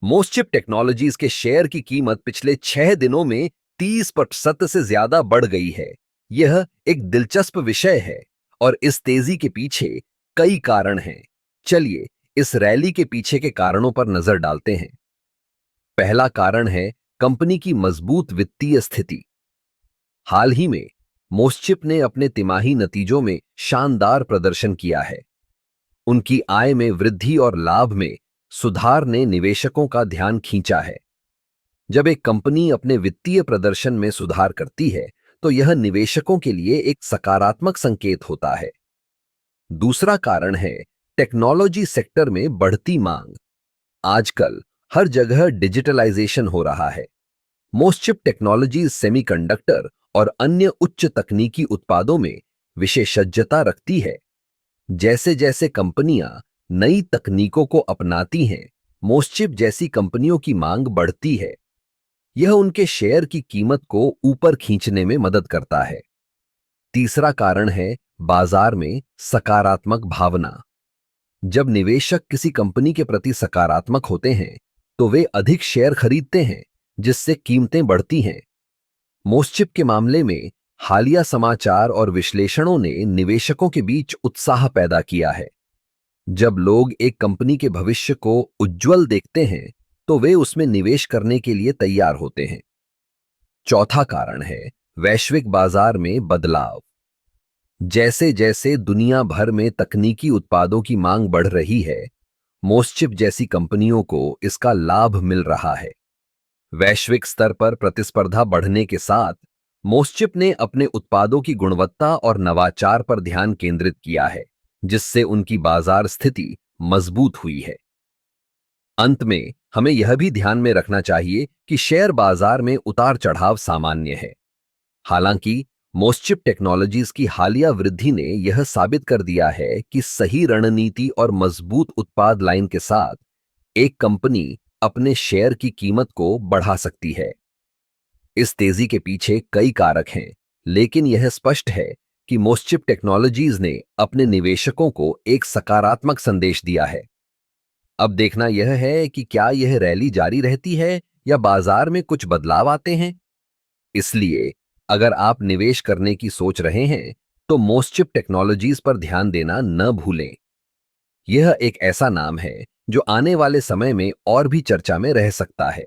मोस्टचिप technologies के share की कीमत पिछले 6 दिनों में 30% से ज्यादा बढ़ गई है। यह एक दिलचस्प विषय है और इस तेजी के पीछे कई कारण हैं। चलिए इस रैली के पीछे के कारणों पर नजर डालते हैं। पहला कारण है कंपनी की मजबूत वित्तीय स्थिति। हाल ही में मोस्टचिप ने अपने तिमाही नतीजों में शानदार प्रदर्शन किया है। उनकी आय में वृद्धि और लाभ में सुधार ने निवेशकों का ध्यान खींचा है। जब एक कंपनी अपने वित्तीय प्रदर्शन में सुधार करती है तो यह निवेशकों के लिए एक सकारात्मक संकेत होता है। दूसरा कारण है टेक्नोलॉजी सेक्टर में बढ़ती मांग। आजकल हर जगह डिजिटलाइजेशन हो रहा है। मोस्टचिप टेक्नोलॉजी सेमीकंडक्टर और अन्य उच्च तकनीकी उत्पादों में विशेषज्ञता रखती है। जैसे जैसे कंपनियां नई तकनीकों को अपनाती हैं, मोस्टचिप जैसी कंपनियों की मांग बढ़ती है। यह उनके शेयर की कीमत को ऊपर खींचने में मदद करता है। तीसरा कारण है बाजार में सकारात्मक भावना। जब निवेशक किसी कंपनी के प्रति सकारात्मक होते हैं तो वे अधिक शेयर खरीदते हैं, जिससे कीमतें बढ़ती हैं। मोस्टचिप के मामले में हालिया समाचार और विश्लेषणों ने निवेशकों के बीच उत्साह पैदा किया है। जब लोग एक कंपनी के भविष्य को उज्जवल देखते हैं तो वे उसमें निवेश करने के लिए तैयार होते हैं। चौथा कारण है वैश्विक बाजार में बदलाव। जैसे जैसे दुनिया भर में तकनीकी उत्पादों की मांग बढ़ रही है, मोस्टचिप जैसी कंपनियों को इसका लाभ मिल रहा है। वैश्विक स्तर पर प्रतिस्पर्धा बढ़ने के साथ मोस्टचिप ने अपने उत्पादों की गुणवत्ता और नवाचार पर ध्यान केंद्रित किया है, जिससे उनकी बाजार स्थिति मजबूत हुई है। अंत में हमें यह भी ध्यान में रखना चाहिए कि शेयर बाजार में उतार चढ़ाव सामान्य है। हालांकि मोस्टचिप टेक्नोलॉजीज की हालिया वृद्धि ने यह साबित कर दिया है कि सही रणनीति और मजबूत उत्पाद लाइन के साथ एक कंपनी अपने शेयर की कीमत को बढ़ा सकती है। इस तेजी के पीछे कई कारक हैं, लेकिन यह स्पष्ट है कि मोस्टचिप टेक्नोलॉजीज ने अपने निवेशकों को एक सकारात्मक संदेश दिया है। अब देखना यह है कि क्या यह रैली जारी रहती है या बाजार में कुछ बदलाव आते हैं। इसलिए अगर आप निवेश करने की सोच रहे हैं तो मोस्टचिप टेक्नोलॉजीज पर ध्यान देना न भूलें। यह एक ऐसा नाम है जो आने वाले समय में और भी चर्चा में रह सकता है।